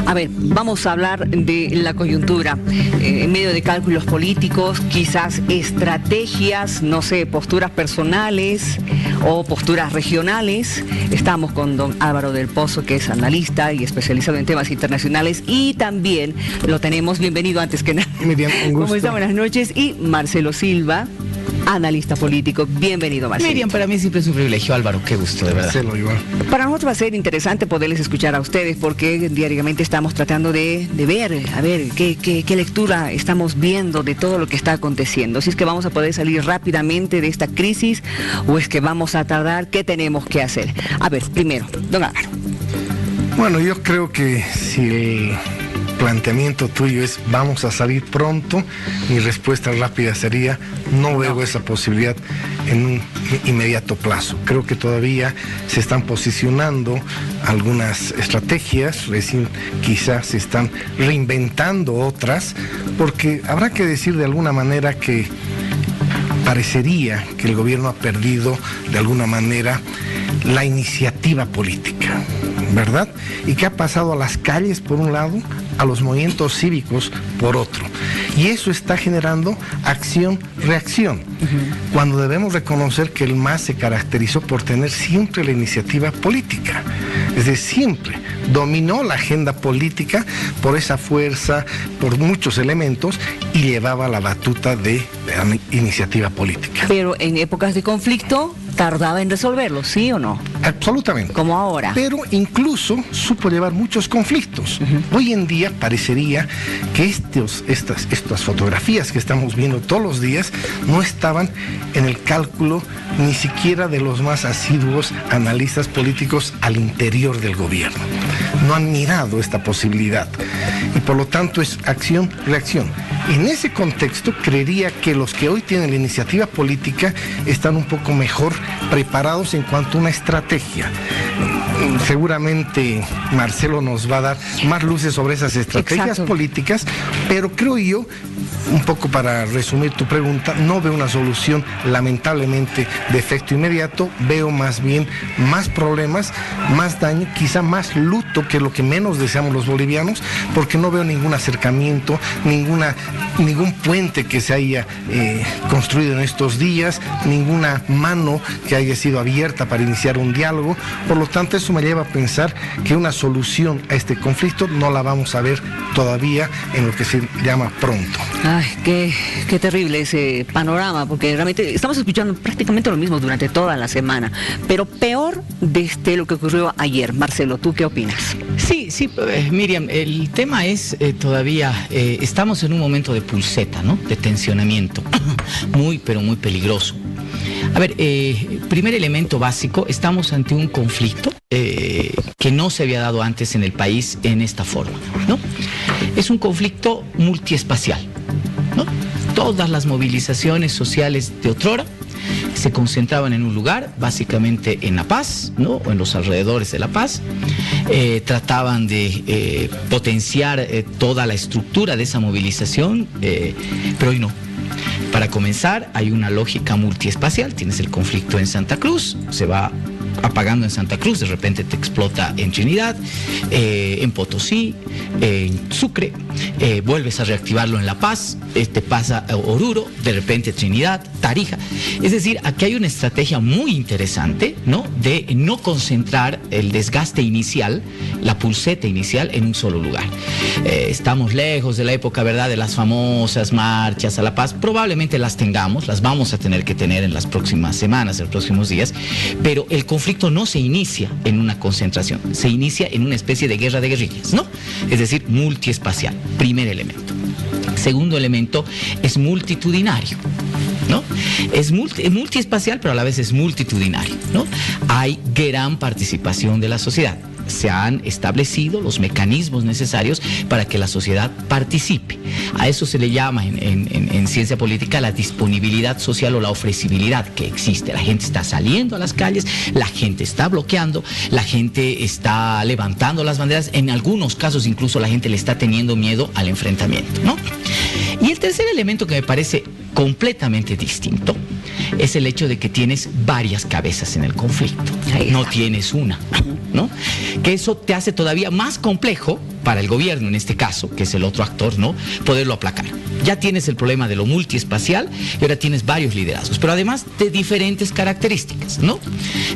A ver, vamos a hablar de la coyuntura. En medio de cálculos políticos, quizás estrategias, no sé, posturas personales o posturas regionales. Estamos con don Álvaro del Pozo, que es analista y especializado en temas internacionales, y también lo tenemos, bienvenido antes que nada. Miriam, un gusto. ¿Cómo está? Buenas noches. Y Marcelo Silva, analista político. Bienvenido, Marcelo. Miriam, para mí siempre es un privilegio. Álvaro, qué gusto, de verdad. Marcelo, igual. Para nosotros va a ser interesante poderles escuchar a ustedes, porque diariamente estamos tratando de ver, a ver, qué lectura estamos viendo de todo lo que está aconteciendo. Si es que vamos a poder salir rápidamente de esta crisis o es que vamos a tardar, ¿qué tenemos que hacer? A ver, primero, don Álvaro. Bueno, yo creo que si el planteamiento tuyo es vamos a salir pronto, mi respuesta rápida sería no veo esa posibilidad en un inmediato plazo. Creo que todavía se están posicionando algunas estrategias, recién quizás se están reinventando otras, porque habrá que decir de alguna manera que parecería que el gobierno ha perdido de alguna manera la iniciativa política, ¿verdad? Y que ha pasado a las calles por un lado, a los movimientos cívicos por otro. Y eso está generando acción-reacción. Cuando debemos reconocer que el MAS se caracterizó por tener siempre la iniciativa política. Es decir, siempre dominó la agenda política por esa fuerza, por muchos elementos, y llevaba la batuta de la iniciativa política. Pero en épocas de conflicto tardaba en resolverlo, ¿sí o no? Absolutamente. Como ahora. Pero incluso supo llevar muchos conflictos. Hoy en día parecería que estas fotografías que estamos viendo todos los días no estaban en el cálculo ni siquiera de los más asiduos analistas políticos al interior del gobierno. No han mirado esta posibilidad. Y por lo tanto es acción-reacción. En ese contexto creería que los que hoy tienen la iniciativa política están un poco mejor preparados en cuanto a una estrategia. Seguramente Marcelo nos va a dar más luces sobre esas estrategias políticas, pero creo yo, un poco para resumir tu pregunta, no veo una solución lamentablemente de efecto inmediato, veo más bien más problemas, más daño, quizá más luto, que es lo que menos deseamos los bolivianos, porque no veo ningún acercamiento, ningún puente que se haya construido en estos días, ninguna mano que haya sido abierta para iniciar un diálogo. Por lo tanto, eso me lleva a pensar que una solución a este conflicto no la vamos a ver todavía en lo que se llama pronto. Ay, qué terrible ese panorama, porque realmente estamos escuchando prácticamente lo mismo durante toda la semana, pero peor desde lo que ocurrió ayer. Marcelo, ¿tú qué opinas? Sí, Miriam, el tema es todavía, estamos en un momento de pulseta, ¿no? De tensionamiento, pero muy peligroso. A ver, primer elemento básico, estamos ante un conflicto que no se había dado antes en el país en esta forma, ¿no? Es un conflicto multiespacial, ¿no? Todas las movilizaciones sociales de otrora se concentraban en un lugar, básicamente en La Paz, ¿no? O en los alrededores de La Paz. Trataban de potenciar toda la estructura de esa movilización, pero hoy no. Para comenzar, hay una lógica multiespacial. Tienes el conflicto en Santa Cruz, se va apagando en Santa Cruz, de repente te explota en Trinidad, en Potosí, en Sucre, vuelves a reactivarlo en La Paz, te pasa a Oruro, de repente Trinidad, Tarija. Es decir, aquí hay una estrategia muy interesante, ¿no? De no concentrar el desgaste inicial, la pulseta inicial, en un solo lugar. Estamos lejos de la época, ¿verdad?, de las famosas marchas a La Paz. Probablemente las tengamos, las vamos a tener que tener en las próximas semanas, en los próximos días, pero el conflicto no se inicia en una concentración, se inicia en una especie de guerra de guerrillas, ¿no? Es decir, multiespacial, primer elemento. Segundo elemento, es multitudinario, ¿no? Es multiespacial, pero a la vez es multitudinario, ¿no? Hay gran participación de la sociedad. Se han establecido los mecanismos necesarios para que la sociedad participe. A eso se le llama en ciencia política la disponibilidad social o la ofrecibilidad que existe. La gente está saliendo a las calles, la gente está bloqueando, la gente está levantando las banderas. En algunos casos incluso la gente le está teniendo miedo al enfrentamiento, ¿no? Y el tercer elemento que me parece completamente distinto es el hecho de que tienes varias cabezas en el conflicto, no tienes una, ¿no? Que eso te hace todavía más complejo para el gobierno, en este caso, que es el otro actor, ¿no?, poderlo aplacar. Ya tienes el problema de lo multiespacial y ahora tienes varios liderazgos, pero además de diferentes características, ¿no?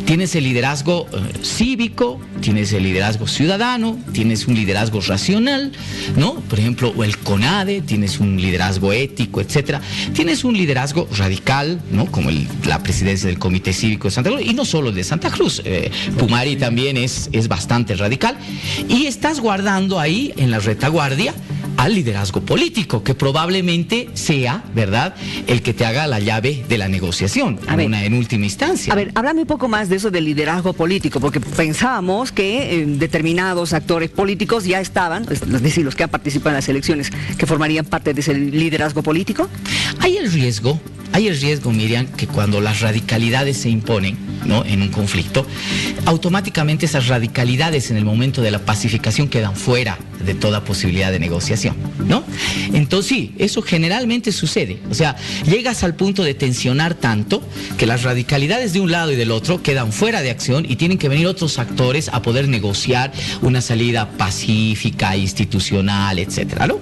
Tienes el liderazgo cívico, tienes el liderazgo ciudadano, tienes un liderazgo racional, ¿no? Por ejemplo, o el CONADE, tienes un liderazgo ético, etcétera. Tienes un liderazgo radical, ¿no?, como la presidencia del Comité Cívico de Santa Cruz, y no solo el de Santa Cruz, Pumari también es bastante radical, y estás guardando ahí en la retaguardia al liderazgo político, que probablemente sea, ¿verdad?, el que te haga la llave de la negociación, en última instancia. A ver, háblame un poco más de eso del liderazgo político, porque pensábamos que determinados actores políticos ya estaban, es decir, los que han participado en las elecciones, que formarían parte de ese liderazgo político. Hay el riesgo, Miriam, que cuando las radicalidades se imponen, ¿no?, en un conflicto, automáticamente esas radicalidades en el momento de la pacificación quedan fuera de toda posibilidad de negociación, ¿no? Entonces sí, eso generalmente sucede. O sea, llegas al punto de tensionar tanto que las radicalidades de un lado y del otro quedan fuera de acción y tienen que venir otros actores a poder negociar una salida pacífica, institucional, etcétera, ¿no?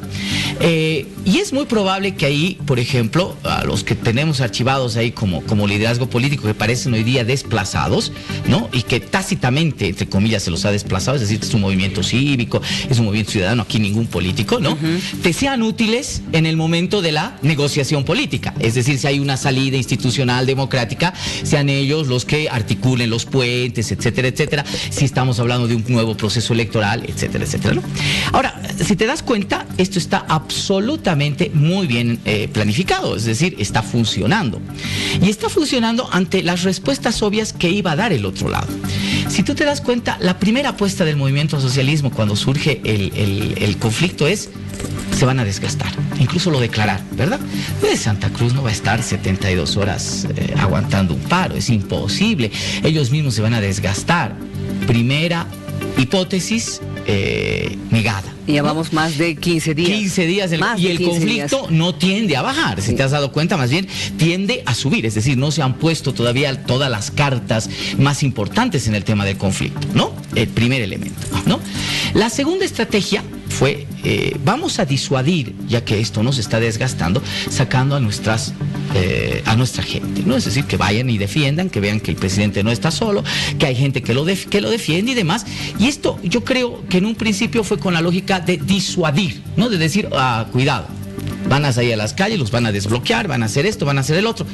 Y es muy probable que ahí, por ejemplo, a los que tenemos archivados ahí como liderazgo político, que parecen hoy día desplazados, ¿no?, y que tácitamente, entre comillas, se los ha desplazado, es decir, es un movimiento cívico, es un movimiento ciudadano, aquí ningún político, ¿no?, te sean útiles en el momento de la negociación política. Es decir, si hay una salida institucional democrática, sean ellos los que articulen los puentes, etcétera, etcétera, si estamos hablando de un nuevo proceso electoral, etcétera, etcétera, ¿no? Ahora, si te das cuenta, esto está absolutamente muy bien planificado, es decir, está funcionando. Y está funcionando ante las respuestas obvias que iba a dar el otro lado. Si tú te das cuenta, la primera apuesta del movimiento al socialismo cuando surge el conflicto es: se van a desgastar. Incluso lo declarar, ¿verdad? De Santa Cruz no va a estar 72 horas aguantando un paro, es imposible. Ellos mismos se van a desgastar. Primera hipótesis negada. Y llevamos más de 15 días. 15 días y el conflicto no tiende a bajar, si te has dado cuenta, más bien tiende a subir, es decir, no se han puesto todavía todas las cartas más importantes en el tema del conflicto, ¿no? El primer elemento, ¿no? La segunda estrategia fue, vamos a disuadir, ya que esto nos está desgastando, sacando a nuestra gente, ¿no? Es decir, que vayan y defiendan, que vean que el presidente no está solo, que hay gente que lo defiende y demás. Y esto yo creo que en un principio fue con la lógica de disuadir, ¿no? De decir, cuidado, van a salir a las calles, los van a desbloquear, van a hacer esto, van a hacer el otro.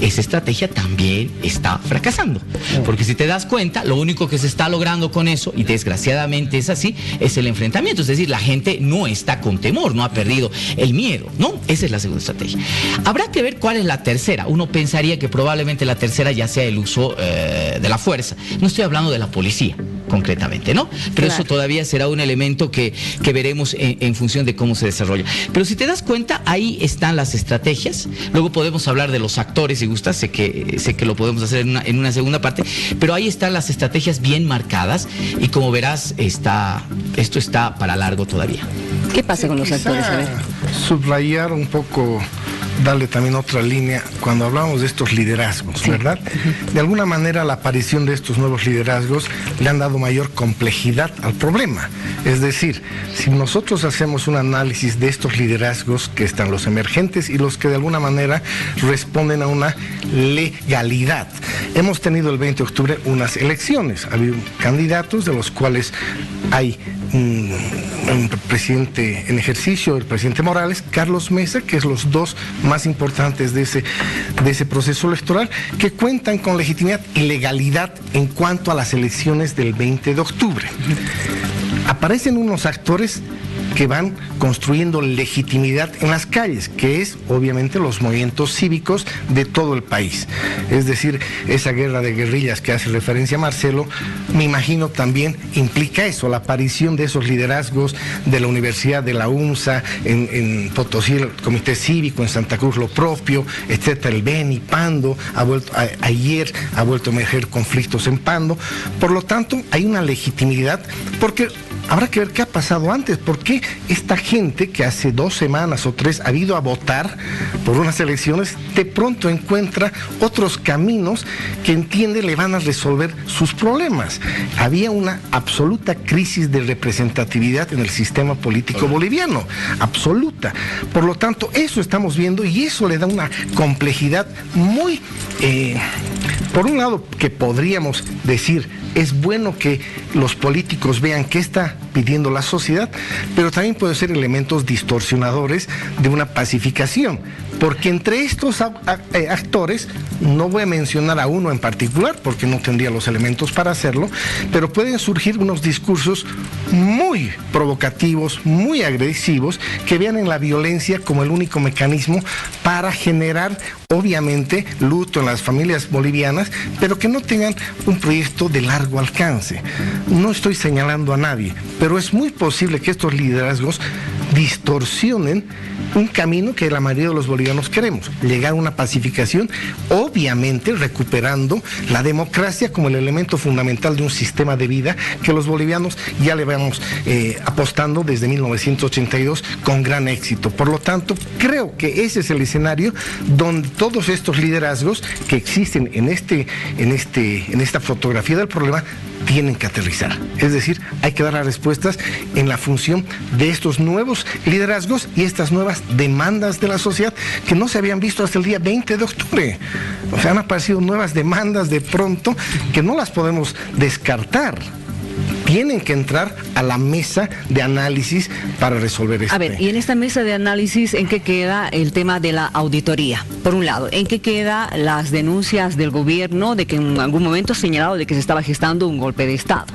Esa estrategia también está fracasando, porque si te das cuenta, lo único que se está logrando con eso, y desgraciadamente es así, es el enfrentamiento. Es decir, la gente no está con temor, no ha perdido el miedo, ¿no? Esa es la segunda estrategia. Habrá que ver cuál es la tercera. Uno pensaría que probablemente la tercera ya sea el uso de la fuerza. No estoy hablando de la policía concretamente, ¿no? Pero claro, eso todavía será un elemento que veremos en función de cómo se desarrolla. Pero si te das cuenta, ahí están las estrategias. Luego podemos hablar de los actores, si gustas, sé que lo podemos hacer en una segunda parte, pero ahí están las estrategias bien marcadas y como verás, esto está para largo todavía. ¿Qué pasa con los actores? A ver. Subrayar un poco, darle también otra línea, cuando hablamos de estos liderazgos, sí, ¿verdad? De alguna manera la aparición de estos nuevos liderazgos le han dado mayor complejidad al problema. Es decir, si nosotros hacemos un análisis de estos liderazgos, que están los emergentes y los que de alguna manera responden a una legalidad. Hemos tenido el 20 de octubre unas elecciones, ha habido candidatos de los cuales hay un presidente en ejercicio, el presidente Morales, Carlos Mesa, que es los dos más importantes de ese proceso electoral, que cuentan con legitimidad y legalidad en cuanto a las elecciones del 20 de octubre. Aparecen unos actores que van construyendo legitimidad en las calles, que es obviamente los movimientos cívicos de todo el país. Es decir, esa guerra de guerrillas que hace referencia a Marcelo, me imagino también implica eso, la aparición de esos liderazgos de la Universidad de la UNSA, en Potosí el Comité Cívico, en Santa Cruz lo propio, etcétera, el Beni, Pando, ayer ha vuelto a emerger conflictos en Pando. Por lo tanto, hay una legitimidad, porque habrá que ver qué ha pasado antes. ¿Por qué esta gente que hace 2 semanas o 3 ha ido a votar por unas elecciones, de pronto encuentra otros caminos que entiende le van a resolver sus problemas? Había una absoluta crisis de representatividad en el sistema político boliviano, absoluta. Por lo tanto, eso estamos viendo y eso le da una complejidad muy, por un lado, que podríamos decir, es bueno que los políticos vean qué está pidiendo la sociedad, pero también pueden ser elementos distorsionadores de una pacificación, porque entre estos actores, no voy a mencionar a uno en particular, porque no tendría los elementos para hacerlo, pero pueden surgir unos discursos muy provocativos, muy agresivos, que vean en la violencia como el único mecanismo para generar, obviamente, luto en las familias bolivianas, pero que no tengan un proyecto de largo alcance. No estoy señalando a nadie, pero es muy posible que estos liderazgos distorsionen un camino que la mayoría de los bolivianos queremos, llegar a una pacificación, obviamente recuperando la democracia como el elemento fundamental de un sistema de vida que los bolivianos ya le vamos apostando desde 1982 con gran éxito. Por lo tanto, creo que ese es el escenario donde todos estos liderazgos que existen en esta fotografía del problema tienen que aterrizar. Es decir, hay que dar las respuestas en la función de estos nuevos liderazgos y estas nuevas demandas de la sociedad que no se habían visto hasta el día 20 de octubre. O sea, han aparecido nuevas demandas de pronto que no las podemos descartar. Tienen que entrar a la mesa de análisis para resolver esto. A ver, y en esta mesa de análisis, ¿en qué queda el tema de la auditoría? Por un lado, ¿en qué queda las denuncias del gobierno de que en algún momento ha señalado de que se estaba gestando un golpe de Estado?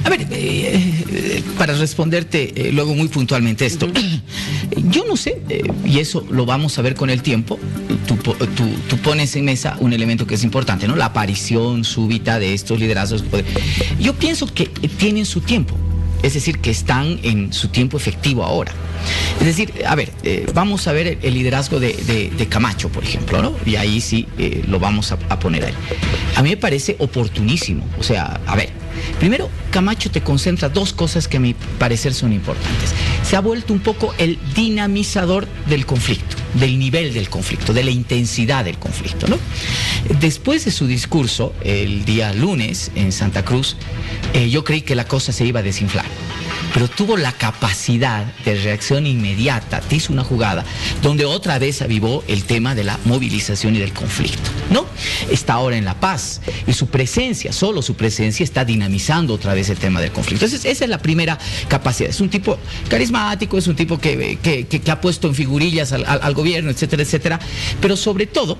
A ver, para responderte luego muy puntualmente esto, yo no sé, y eso lo vamos a ver con el tiempo, tú pones en mesa un elemento que es importante, ¿no? La aparición súbita de estos liderazgos. Yo pienso que tienen su tiempo, es decir, que están en su tiempo efectivo ahora. Es decir, a ver, vamos a ver el liderazgo de Camacho, por ejemplo, ¿no? Y ahí sí lo vamos a poner ahí. A mí me parece oportunísimo, o sea, a ver, primero, Camacho te concentra 2 cosas que a mi parecer son importantes. Se ha vuelto un poco el dinamizador del conflicto, del nivel del conflicto, de la intensidad del conflicto, ¿no? Después de su discurso, el día lunes en Santa Cruz, yo creí que la cosa se iba a desinflar, pero tuvo la capacidad de reacción inmediata, te hizo una jugada donde otra vez avivó el tema de la movilización y del conflicto, ¿no? Está ahora en La Paz y su presencia, solo su presencia, está dinamizando otra vez el tema del conflicto. Entonces, esa es la primera capacidad. Es un tipo carismático, es un tipo que ha puesto en figurillas al gobierno, etcétera, etcétera, pero sobre todo,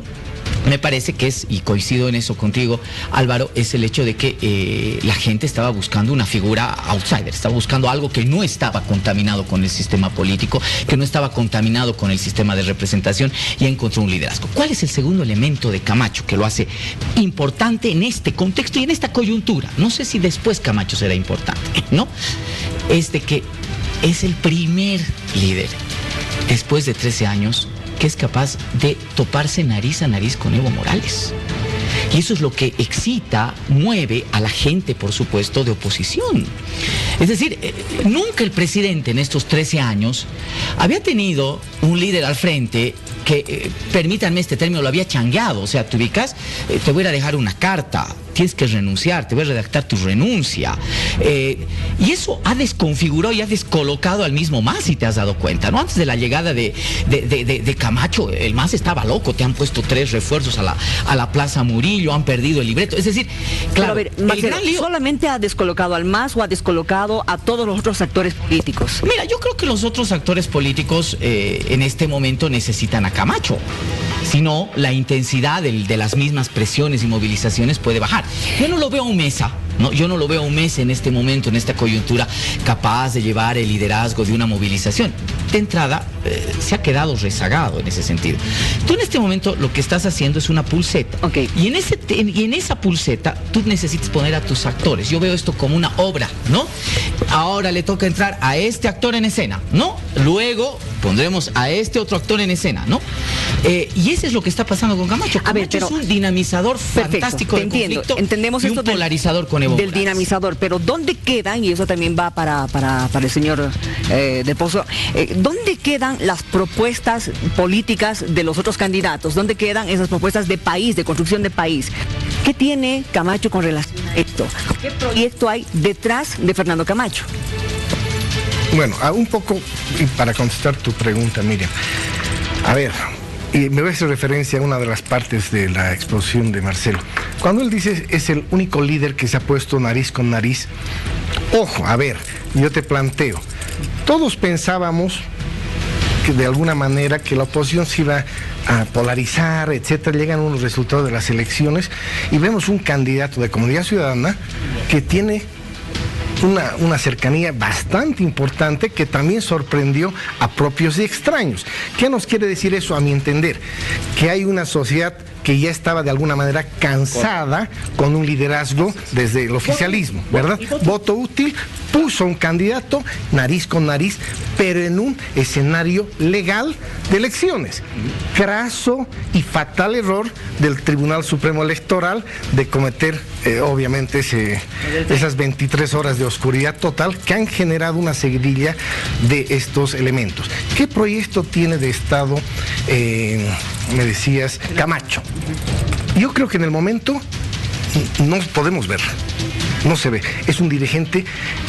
me parece que es, y coincido en eso contigo, Álvaro, es el hecho de que la gente estaba buscando una figura outsider, estaba buscando algo que no estaba contaminado con el sistema político, que no estaba contaminado con el sistema de representación, y encontró un liderazgo. ¿Cuál es el segundo elemento de Camacho que lo hace importante en este contexto y en esta coyuntura? No sé si después Camacho será importante, ¿no? Es de que es el primer líder, después de 13 años, que es capaz de toparse nariz a nariz con Evo Morales. Y eso es lo que excita, mueve a la gente, por supuesto, de oposición. Es decir, nunca el presidente en estos 13 años había tenido un líder al frente que, permítanme este término, lo había changueado. O sea, te ubicas, te voy a dejar una carta, tienes que renunciar, te voy a redactar tu renuncia. Y eso ha desconfigurado y ha descolocado al mismo MAS, si te has dado cuenta, ¿no? Antes de la llegada de Camacho, el MAS estaba loco, te han puesto 3 refuerzos a la Plaza Murillo, han perdido el libreto. Es decir, claro, pero a ver, Marcelo, ¿solamente ha descolocado al MAS o ha descolocado a todos los otros actores políticos? Mira, yo creo que los otros actores políticos en este momento necesitan a Camacho. Si no, la intensidad de las mismas presiones y movilizaciones puede bajar. Yo no lo veo a un Mesa, ¿no? Yo no lo veo a un Mesa en este momento, en esta coyuntura, capaz de llevar el liderazgo de una movilización. De entrada, se ha quedado rezagado en ese sentido. Tú en este momento lo que estás haciendo es una pulseta. Okay. Y en esa pulseta tú necesitas poner a tus actores. Yo veo esto como una obra, ¿no? Ahora le toca entrar a este actor en escena, ¿no? Luego pondremos a este otro actor en escena, ¿no? Y eso es lo que está pasando con Camacho. Camacho es un dinamizador fantástico de conflicto. Entendemos y esto un polarizador con Evo Morales. Del dinamizador, pero ¿dónde quedan, y eso también va para el señor de Pozo, dónde quedan las propuestas políticas de los otros candidatos? ¿Dónde quedan esas propuestas de país, de construcción de país? ¿Qué tiene Camacho con relación a esto? ¿Qué proyecto hay detrás de Fernando Camacho? Bueno, un poco, y para contestar tu pregunta, Miriam, a ver, y me voy a hacer referencia a una de las partes de la exposición de Marcelo. Cuando él dice es el único líder que se ha puesto nariz con nariz, ojo, a ver, yo te planteo, todos pensábamos que de alguna manera que la oposición se iba a polarizar, etcétera. Llegan unos resultados de las elecciones y vemos un candidato de Comunidad Ciudadana que tiene una cercanía bastante importante, que también sorprendió a propios y extraños. ¿Qué nos quiere decir eso, a mi entender? Que hay una sociedad que ya estaba de alguna manera cansada con un liderazgo desde el oficialismo, ¿verdad? Voto útil, puso un candidato nariz con nariz, pero en un escenario legal de elecciones. Craso y fatal error del Tribunal Supremo Electoral de cometer, obviamente, esas 23 horas de oscuridad total que han generado una seguidilla de estos elementos. ¿Qué proyecto tiene de Estado, me decías, Camacho? Yo creo que en el momento no podemos ver, no se ve. Es un dirigente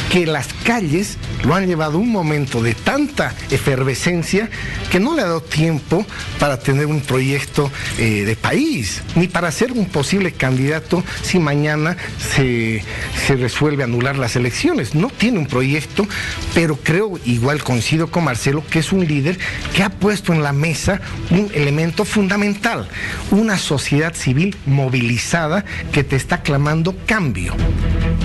que las calles lo han llevado a un momento de tanta efervescencia que no le ha dado tiempo para tener un proyecto de país, ni para ser un posible candidato si mañana se resuelve anular las elecciones. No tiene un proyecto, pero creo, igual coincido con Marcelo, que es un líder que ha puesto en la mesa un elemento fundamental, una sociedad civil movilizada que te está clamando cambio.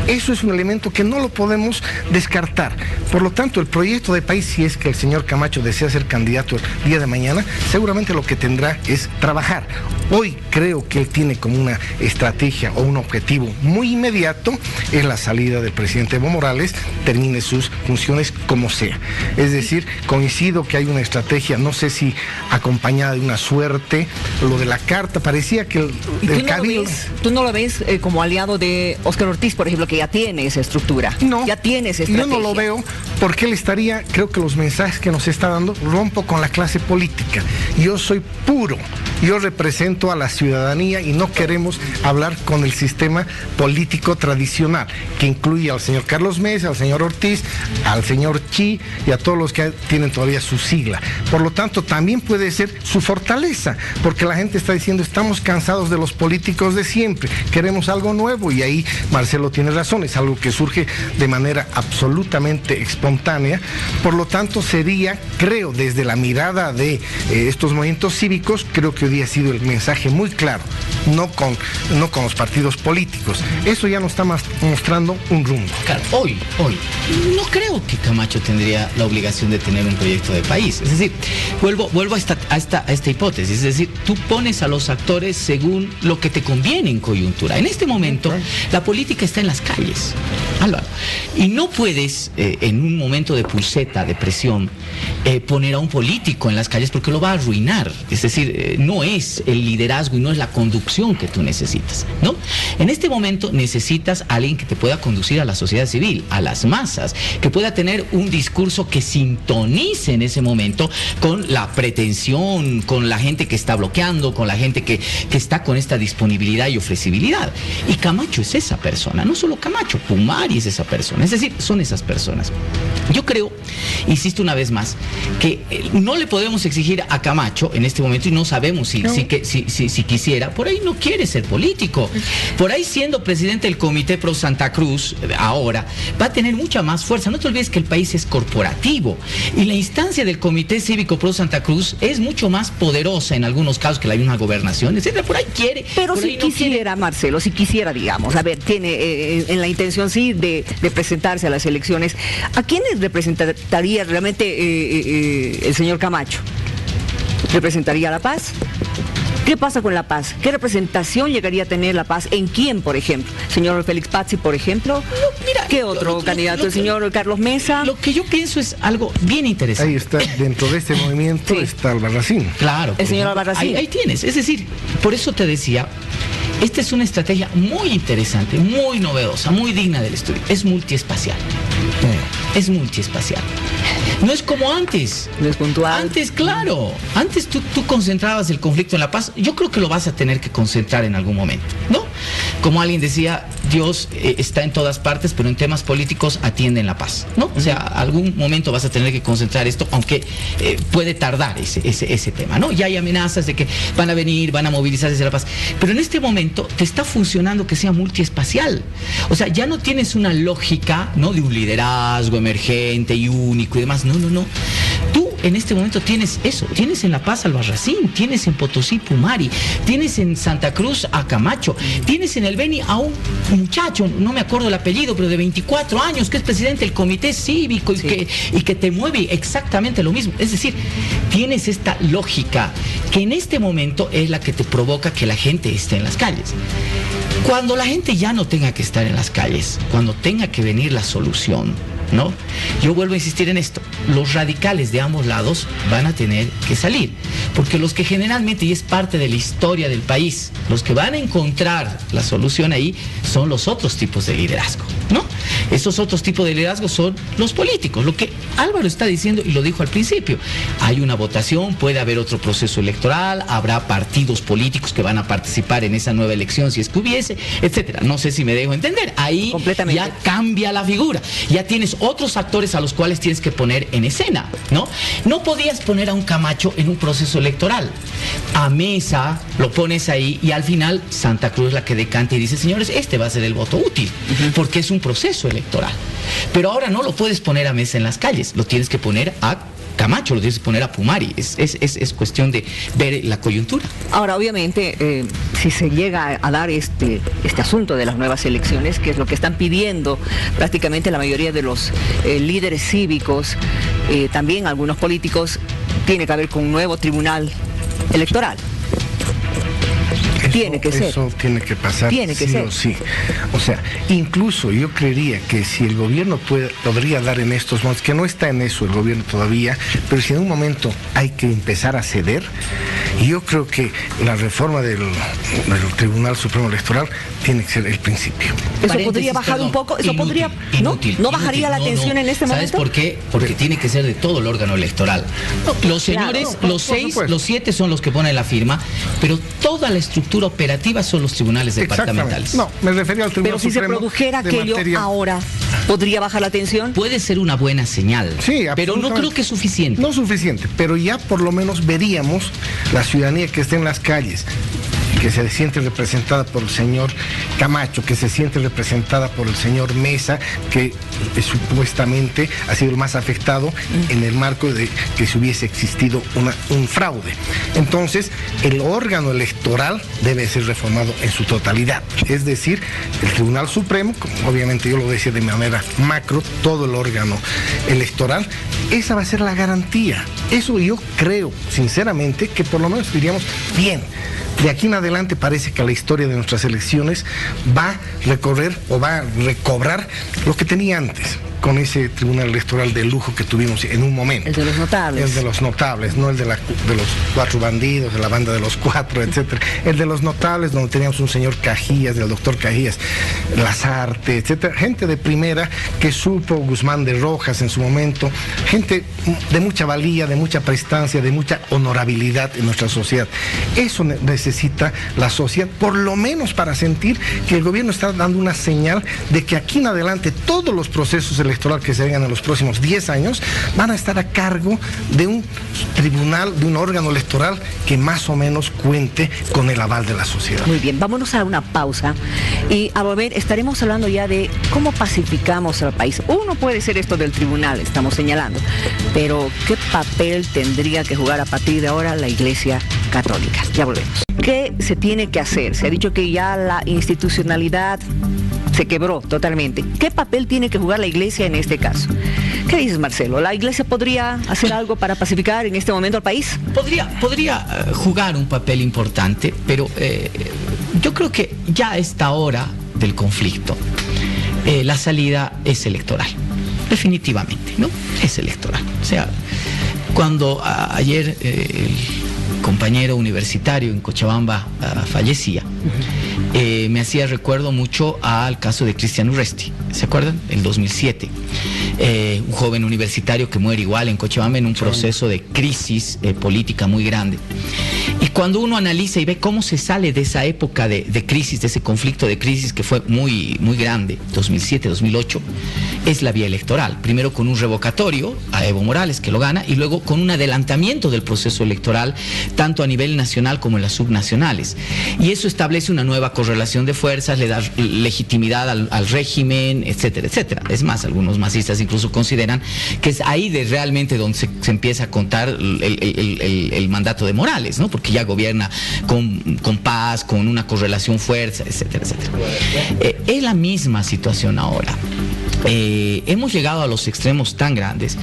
Eso es un elemento que no lo podemos descartar. Por lo tanto, el proyecto de país, si es que el señor Camacho desea ser candidato el día de mañana, seguramente lo que tendrá es trabajar. Hoy creo que él tiene como una estrategia o un objetivo muy inmediato, es la salida del presidente Evo Morales, termine sus funciones como sea. Es decir, coincido que hay una estrategia, no sé si acompañada de una suerte, lo de la carta, parecía que el Cabildo... ¿Tú no lo ves como aliado de Óscar Ortiz, por ejemplo, que ya tiene esa estructura? No, ya tiene esa estrategia. Yo no lo veo porque él estaría, creo que los mensajes que nos está dando, rompo con la clase política. Yo soy puro, yo represento a la ciudadanía y no queremos hablar con el sistema político tradicional, que incluye al señor Carlos Mesa, al señor Ortiz, al señor Chi y a todos los que tienen todavía su sigla. Por lo tanto, también puede ser su fortaleza, porque la gente está diciendo, estamos cansados de los políticos de siempre, queremos algo nuevo, y ahí Marcelo tiene razón, es algo que surge de manera absolutamente espontánea. Por lo tanto, sería, creo, desde la mirada de estos movimientos cívicos, creo que hoy día ha sido el mensaje muy claro, no con los partidos políticos. Eso ya nos está mostrando un rumbo. Claro, hoy, no creo que Camacho tendría la obligación de tener un proyecto de país. Es decir, vuelvo a esta hipótesis, es decir, tú pones a los actores según lo que te conviene en coyuntura. En este momento, la política está en las calles, Álvaro, y no puedes, en un momento de pulseta, de presión, poner a un político en las calles porque lo va a arruinar. Es decir, no es el liderazgo y no es la conducción que tú necesitas, ¿no? En este momento necesitas a alguien que te pueda conducir a la sociedad civil, a las masas, que pueda tener un discurso que sintonice en ese momento con la pretensión, con la gente que está bloqueando, con la gente que está con esta disponibilidad y ofrecibilidad. Y Camacho es esa persona, no solo Camacho, Pumari es esa persona, es decir, son esas personas. Yo creo, insisto una vez más, que no le podemos exigir a Camacho en este momento, y no sabemos si quisiera, por ahí no quiere ser político, por ahí siendo presidente del Comité Pro Santa Cruz, ahora, va a tener mucha más fuerza. No te olvides que el país es corporativo, y la instancia del Comité Cívico Pro Santa Cruz es mucho más poderosa en algunos casos que la misma gobernación, etcétera. Por ahí quiere. Pero si quisiera, Marcelo, si quisiera, digamos, a ver, tiene en la intención sí de presentarse a las elecciones, ¿a quiénes representaría realmente el señor Camacho? ¿Representaría La Paz? ¿Qué pasa con la paz? ¿Qué representación llegaría a tener la paz? ¿En quién, por ejemplo? ¿Señor Félix Pazzi, por ejemplo? Mira, ¿qué otro candidato? ¿El señor Carlos Mesa? Lo que yo pienso es algo bien interesante. Ahí está, dentro de este movimiento está Albarracín. Claro. El señor Albarracín. Ahí tienes. Es decir, por eso te decía, esta es una estrategia muy interesante, muy novedosa, muy digna del estudio. Es multiespacial. Es multiespacial. No es como antes. No es puntual. Antes, claro. Antes tú concentrabas el conflicto en la paz. Yo creo que lo vas a tener que concentrar en algún momento, ¿no? Como alguien decía, Dios está en todas partes, pero en temas políticos atiende en la paz, ¿no? O sea, algún momento vas a tener que concentrar esto, aunque puede tardar ese tema, ¿no? Ya hay amenazas de que van a venir, van a movilizarse hacia la paz. Pero en este momento te está funcionando que sea multiespacial. O sea, ya no tienes una lógica, ¿no?, de un liderazgo emergente y único y demás. No. Tú en este momento tienes eso. Tienes en La Paz Albarracín, tienes en Potosí Pumari, tienes en Santa Cruz a Camacho, tienes en el Beni a un muchacho, no me acuerdo el apellido, pero de 24 años, que es presidente del comité cívico y que te mueve exactamente lo mismo. Es decir, tienes esta lógica que en este momento es la que te provoca que la gente esté en las calles. Cuando la gente ya no tenga que estar en las calles, cuando tenga que venir la solución, ¿no? Yo vuelvo a insistir en esto. Los radicales de ambos lados van a tener que salir, porque los que generalmente, y es parte de la historia del país, los que van a encontrar la solución ahí son los otros tipos de liderazgo, ¿no? Esos otros tipos de liderazgo son los políticos. Lo que Álvaro está diciendo, y lo dijo al principio, hay una votación, puede haber otro proceso electoral, habrá partidos políticos que van a participar en esa nueva elección si es que hubiese, etcétera. No sé si me dejo entender. Ahí ya cambia la figura. Ya tienes otros actores a los cuales tienes que poner en escena, ¿no? No podías poner a un Camacho en un proceso electoral. A Mesa lo pones ahí y al final Santa Cruz es la que decanta y dice, señores, este va a ser el voto útil, porque es un proceso electoral. Pero ahora no lo puedes poner a Mesa en las calles, lo tienes que poner a Camacho, lo tienes que poner a Pumari. Es cuestión de ver la coyuntura. Ahora, obviamente, si se llega a dar este asunto de las nuevas elecciones, que es lo que están pidiendo prácticamente la mayoría de los líderes cívicos, también algunos políticos, tiene que haber con un nuevo tribunal electoral. Tiene que ser. Eso tiene que pasar. Tiene que ser. O sí. O sea, incluso yo creería que si el gobierno podría dar en estos momentos, que no está en eso el gobierno todavía, pero si en un momento hay que empezar a ceder, yo creo que la reforma del Tribunal Supremo Electoral tiene que ser el principio. Eso podría bajar un poco, eso podría, ¿no bajaría la tensión en este momento? ¿Sabes por qué? Porque tiene que ser de todo el órgano electoral. Los señores, los 7 son los que ponen la firma, pero toda la estructura operativa son los tribunales departamentales. No, me refería al Tribunal Supremo. Pero si se produjera aquello ahora, ¿podría bajar la tensión? Puede ser una buena señal, sí, pero no creo que es suficiente. No suficiente, pero ya por lo menos veríamos la ciudadanía que esté en las calles, que se siente representada por el señor Camacho, que se siente representada por el señor Mesa, que supuestamente ha sido el más afectado en el marco de que si hubiese existido un fraude. Entonces, el órgano electoral debe ser reformado en su totalidad. Es decir, el Tribunal Supremo, como obviamente yo lo decía de manera macro, todo el órgano electoral, esa va a ser la garantía. Eso yo creo, sinceramente, que por lo menos diríamos, bien, de aquí en adelante parece que la historia de nuestras elecciones va a recorrer o va a recobrar lo que tenía antes, con ese tribunal electoral de lujo que tuvimos en un momento. El de los notables. El de los notables, no el de los 4 bandidos, de la banda de los 4, etcétera. El de los notables, donde teníamos un señor Cajías, del doctor Cajías, Lazarte, etcétera. Gente de primera que supo, Guzmán de Rojas en su momento, gente de mucha valía, de mucha prestancia, de mucha honorabilidad en nuestra sociedad. Eso necesita la sociedad, por lo menos para sentir que el gobierno está dando una señal de que aquí en adelante todos los procesos electorales que se vengan en los próximos 10 años van a estar a cargo de un tribunal, de un órgano electoral que más o menos cuente con el aval de la sociedad. Muy bien, vámonos a una pausa y a volver estaremos hablando ya de cómo pacificamos al país. Uno puede ser esto del tribunal, estamos señalando, pero ¿qué papel tendría que jugar a partir de ahora la Iglesia Católica? Ya volvemos. ¿Qué se tiene que hacer? Se ha dicho que ya la institucionalidad se quebró totalmente. ¿Qué papel tiene que jugar la Iglesia en este caso? ¿Qué dices, Marcelo? ¿La Iglesia podría hacer algo para pacificar en este momento al país? Podría jugar un papel importante, pero yo creo que ya a esta hora del conflicto, la salida es electoral, definitivamente, ¿no? Es electoral. O sea, cuando ayer el compañero universitario en Cochabamba fallecía, me hacía recuerdo mucho al caso de Cristian Urresti, ¿se acuerdan? El 2007. Un joven universitario que muere igual en Cochabamba en un proceso de crisis política muy grande. Y cuando uno analiza y ve cómo se sale de esa época de crisis, de ese conflicto de crisis que fue muy, muy grande, 2007-2008, es la vía electoral. Primero con un revocatorio a Evo Morales, que lo gana, y luego con un adelantamiento del proceso electoral, tanto a nivel nacional como en las subnacionales. Y eso establece una nueva correlación de fuerzas, le da legitimidad al régimen, etcétera, etcétera. Es más, algunos masistas incluso consideran que es ahí de realmente donde se empieza a contar el mandato de Morales, ¿no? Porque ya gobierna con paz, con una correlación fuerza, etcétera, etcétera. Es la misma situación ahora. Hemos llegado a los extremos tan grandes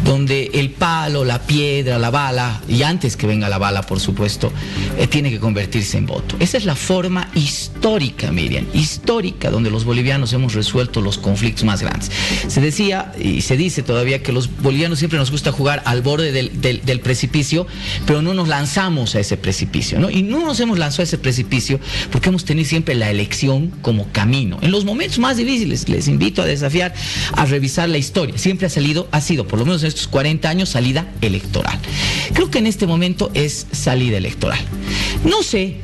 donde el palo, la piedra, la bala, y antes que venga la bala, por supuesto, tiene que convertirse en voto. Esa es la forma histórica, Miriam, histórica, donde los bolivianos hemos resuelto los conflictos más grandes. Se decía y se dice todavía que los bolivianos siempre nos gusta jugar al borde del precipicio, pero no nos lanzamos a ese precipicio, ¿no? Y no nos hemos lanzado a ese precipicio porque hemos tenido siempre la elección como camino. En los momentos más difíciles, les invito a desafiar, a revisar la historia. Siempre ha sido, por lo menos en estos 40 años, salida electoral. Creo que en este momento es salida electoral. No sé,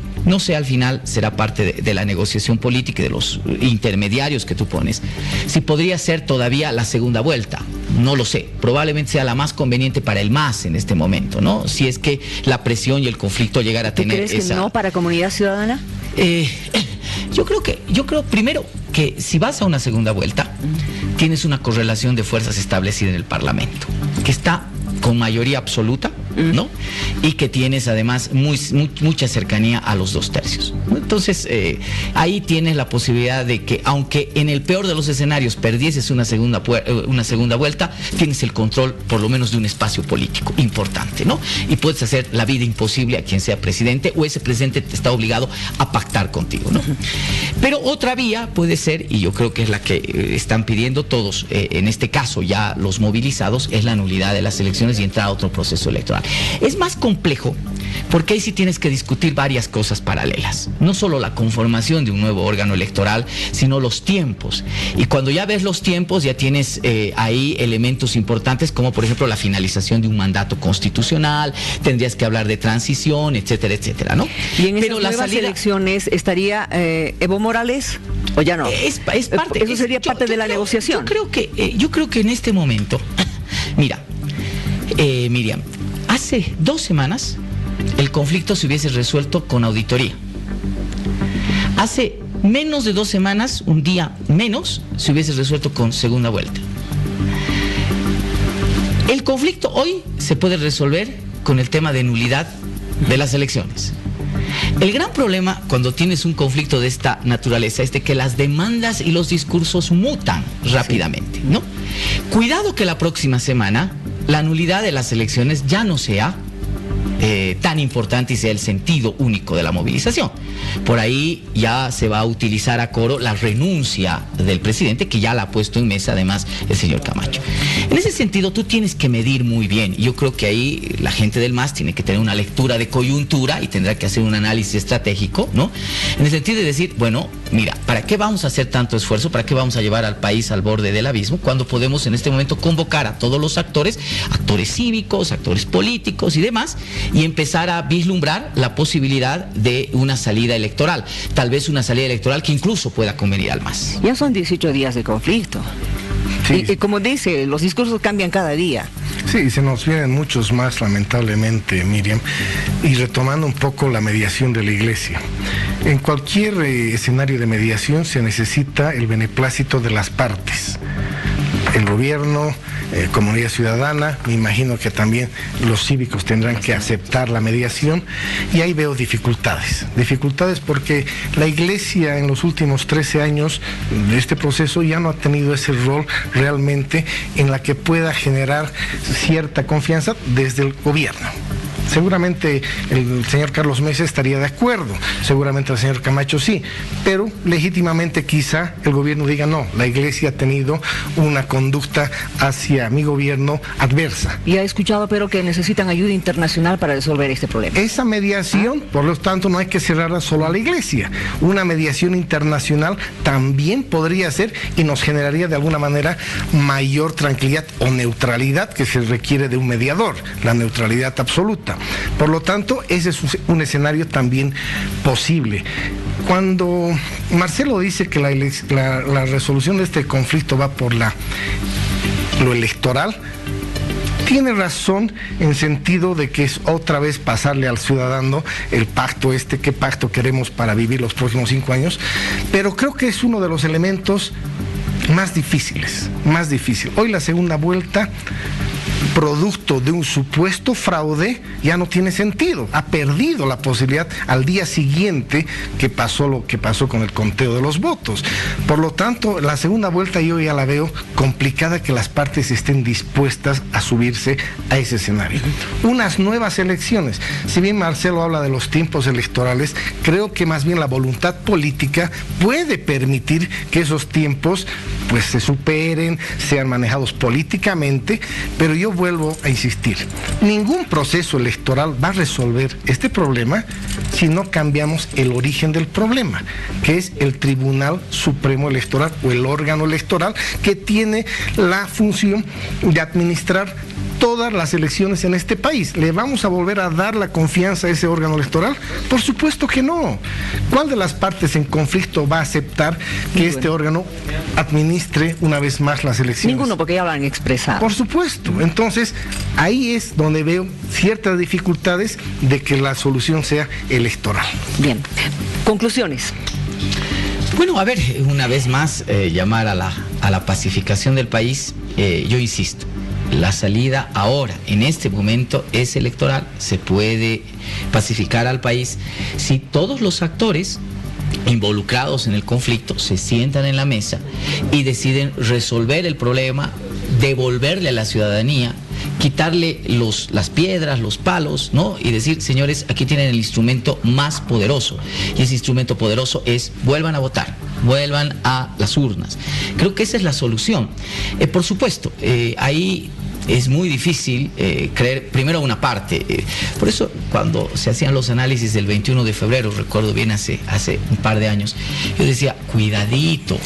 al final será parte de la negociación política y de los intermediarios que tú pones, si podría ser todavía la segunda vuelta. No lo sé, probablemente sea la más conveniente para el MAS en este momento, ¿no? Si es que la presión y el conflicto llegara a tener ¿Tú crees que no para Comunidad Ciudadana? Yo creo primero que si vas a una segunda vuelta, tienes una correlación de fuerzas establecida en el Parlamento, que está con mayoría absoluta, ¿no? Y que tienes además mucha cercanía a los 2/3. Entonces, ahí tienes la posibilidad de que, aunque en el peor de los escenarios perdieses una segunda vuelta, tienes el control por lo menos de un espacio político importante, ¿no? Y puedes hacer la vida imposible a quien sea presidente, o ese presidente te está obligado a pactar contigo, ¿no? Pero otra vía puede ser, y yo creo que es la que están pidiendo todos, en este caso ya los movilizados, es la nulidad de las elecciones y entrar a otro proceso electoral. Es más complejo porque ahí sí tienes que discutir varias cosas paralelas. No solo la conformación de un nuevo órgano electoral, sino los tiempos. Y cuando ya ves los tiempos, ya tienes ahí elementos importantes como, por ejemplo, la finalización de un mandato constitucional, tendrías que hablar de transición, etcétera, etcétera, ¿no? ¿Y en esas nuevas elecciones estaría Evo Morales o ya no? Es parte, eso sería parte de la negociación. Yo creo que en este momento, mira, Miriam, hace 2 semanas el conflicto se hubiese resuelto con auditoría. Hace menos de 2 semanas, un día menos, se hubiese resuelto con segunda vuelta. El conflicto hoy se puede resolver con el tema de nulidad de las elecciones. El gran problema cuando tienes un conflicto de esta naturaleza es de que las demandas y los discursos mutan rápidamente, ¿no? Cuidado que la próxima semana la nulidad de las elecciones ya no sea tan importante y sea el sentido único de la movilización. Por ahí ya se va a utilizar a coro la renuncia del presidente, que ya la ha puesto en mesa además el señor Camacho. En ese sentido tú tienes que medir muy bien. Yo creo que ahí la gente del MAS tiene que tener una lectura de coyuntura y tendrá que hacer un análisis estratégico, ¿no? En el sentido de decir, bueno, mira, ¿para qué vamos a hacer tanto esfuerzo? ¿Para qué vamos a llevar al país al borde del abismo cuando podemos en este momento convocar a todos los actores cívicos, actores políticos y demás, y empezar a vislumbrar la posibilidad de una salida electoral? Tal vez una salida electoral que incluso pueda convenir al MAS. Ya son 18 días de conflicto. Sí. Y como dice, los discursos cambian cada día. Sí, se nos vienen muchos más, lamentablemente, Miriam. Y retomando un poco la mediación de la Iglesia. En cualquier escenario de mediación se necesita el beneplácito de las partes. El gobierno, comunidad ciudadana, me imagino que también los cívicos tendrán que aceptar la mediación, y ahí veo dificultades porque la Iglesia en los últimos 13 años de este proceso ya no ha tenido ese rol realmente en la que pueda generar cierta confianza desde el gobierno. Seguramente el señor Carlos Mesa estaría de acuerdo, seguramente el señor Camacho sí, pero legítimamente quizá el gobierno diga no, la Iglesia ha tenido una conducta hacia mi gobierno adversa. Y ha escuchado pero que necesitan ayuda internacional para resolver este problema. Esa mediación, por lo tanto, no hay que cerrarla solo a la Iglesia. Una mediación internacional también podría ser y nos generaría de alguna manera mayor tranquilidad o neutralidad que se requiere de un mediador, la neutralidad absoluta. Por lo tanto, ese es un escenario también posible. Cuando Marcelo dice que la resolución de este conflicto va por lo electoral, tiene razón en sentido de que es otra vez pasarle al ciudadano el pacto qué pacto queremos para vivir los próximos 5 años, pero creo que es uno de los elementos más difíciles. Hoy la segunda vuelta, producto de un supuesto fraude, ya no tiene sentido. Ha perdido la posibilidad al día siguiente que pasó lo que pasó con el conteo de los votos. Por lo tanto, la segunda vuelta yo ya la veo complicada, que las partes estén dispuestas a subirse a ese escenario. Unas nuevas elecciones. Si bien Marcelo habla de los tiempos electorales, creo que más bien la voluntad política puede permitir que esos tiempos pues se superen, sean manejados políticamente, pero yo vuelvo a insistir, ningún proceso electoral va a resolver este problema si no cambiamos el origen del problema, que es el Tribunal Supremo Electoral o el órgano electoral que tiene la función de administrar todas las elecciones en este país. ¿Le vamos a volver a dar la confianza a ese órgano electoral? Por supuesto que no. ¿Cuál de las partes en conflicto va a aceptar que este órgano administre una vez más las elecciones? Ninguno, porque ya lo han expresado. Por supuesto. Entonces, ahí es donde veo ciertas dificultades de que la solución sea electoral. Bien. Conclusiones. Bueno, a ver, una vez más, llamar a la pacificación del país. Yo insisto, la salida ahora, en este momento, es electoral. Se puede pacificar al país si todos los actores involucrados en el conflicto se sientan en la mesa y deciden resolver el problema, devolverle a la ciudadanía, quitarle las piedras, los palos, ¿no? Y decir, señores, aquí tienen el instrumento más poderoso. Y ese instrumento poderoso es: vuelvan a votar, vuelvan a las urnas. Creo que esa es la solución. Por supuesto, ahí es muy difícil creer, primero una parte, por eso cuando se hacían los análisis del 21 de febrero, recuerdo bien hace un par de años, yo decía, cuidadito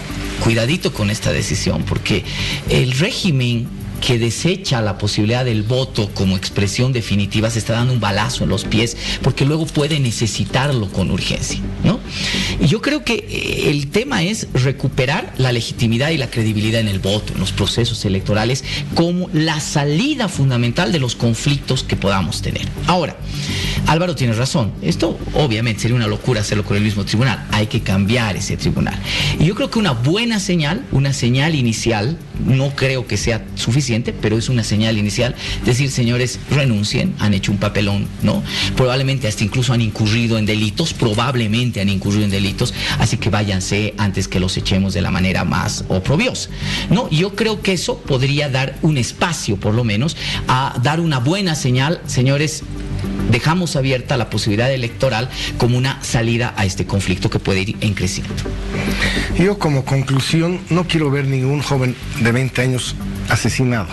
con esta decisión, porque el régimen que desecha la posibilidad del voto como expresión definitiva se está dando un balazo en los pies, porque luego puede necesitarlo con urgencia, ¿no? Y yo creo que el tema es recuperar la legitimidad y la credibilidad en el voto, en los procesos electorales, como la salida fundamental de los conflictos que podamos tener. Ahora, Álvaro tiene razón, esto obviamente sería una locura hacerlo con el mismo tribunal, hay que cambiar ese tribunal. Y yo creo que una buena señal, una señal inicial, no creo que sea suficiente, pero es una señal inicial, decir, señores, renuncien, han hecho un papelón, ¿no? Probablemente hasta incluso han incurrido en delitos, así que váyanse antes que los echemos de la manera más oprobiosa, ¿no? Yo creo que eso podría dar un espacio, por lo menos, a dar una buena señal, señores, dejamos abierta la posibilidad electoral como una salida a este conflicto que puede ir en crecimiento. Yo, como conclusión, no quiero ver ningún joven de 20 años asesinado.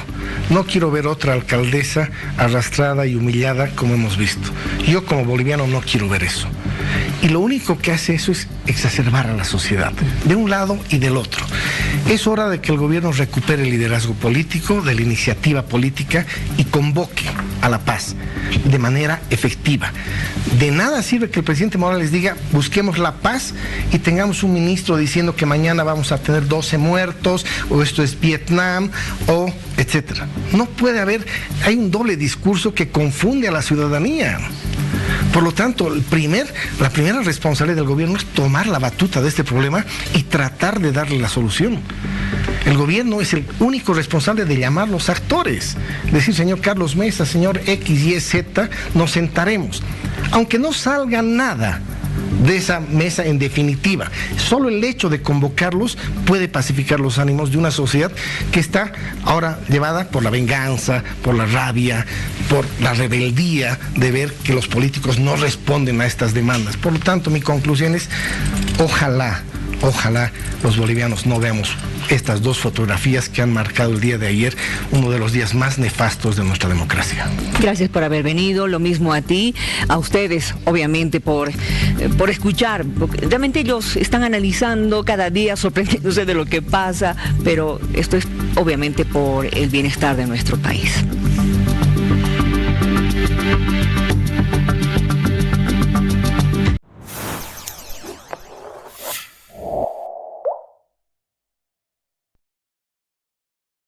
No quiero ver otra alcaldesa arrastrada y humillada como hemos visto. Yo, como boliviano, no quiero ver eso. Y lo único que hace eso es exacerbar a la sociedad, de un lado y del otro. Es hora de que el gobierno recupere el liderazgo político, de la iniciativa política, y convoque a la paz de manera efectiva. De nada sirve que el presidente Morales diga, busquemos la paz, y tengamos un ministro diciendo que mañana vamos a tener 12 muertos, o esto es Vietnam, o etcétera. No puede haber, hay un doble discurso que confunde a la ciudadanía. Por lo tanto, la primera responsabilidad del gobierno es tomar la batuta de este problema y tratar de darle la solución. El gobierno es el único responsable de llamar los actores. Decir, señor Carlos Mesa, señor X, Y, Z, nos sentaremos. Aunque no salga nada de esa mesa en definitiva, solo el hecho de convocarlos puede pacificar los ánimos de una sociedad que está ahora llevada por la venganza, por la rabia, por la rebeldía de ver que los políticos no responden a estas demandas. Por lo tanto, mi conclusión es, ojalá los bolivianos no veamos estas dos fotografías que han marcado el día de ayer, uno de los días más nefastos de nuestra democracia. Gracias por haber venido, lo mismo a ti, a ustedes, obviamente, por escuchar. Realmente ellos están analizando cada día, sorprendiéndose de lo que pasa, pero esto es obviamente por el bienestar de nuestro país.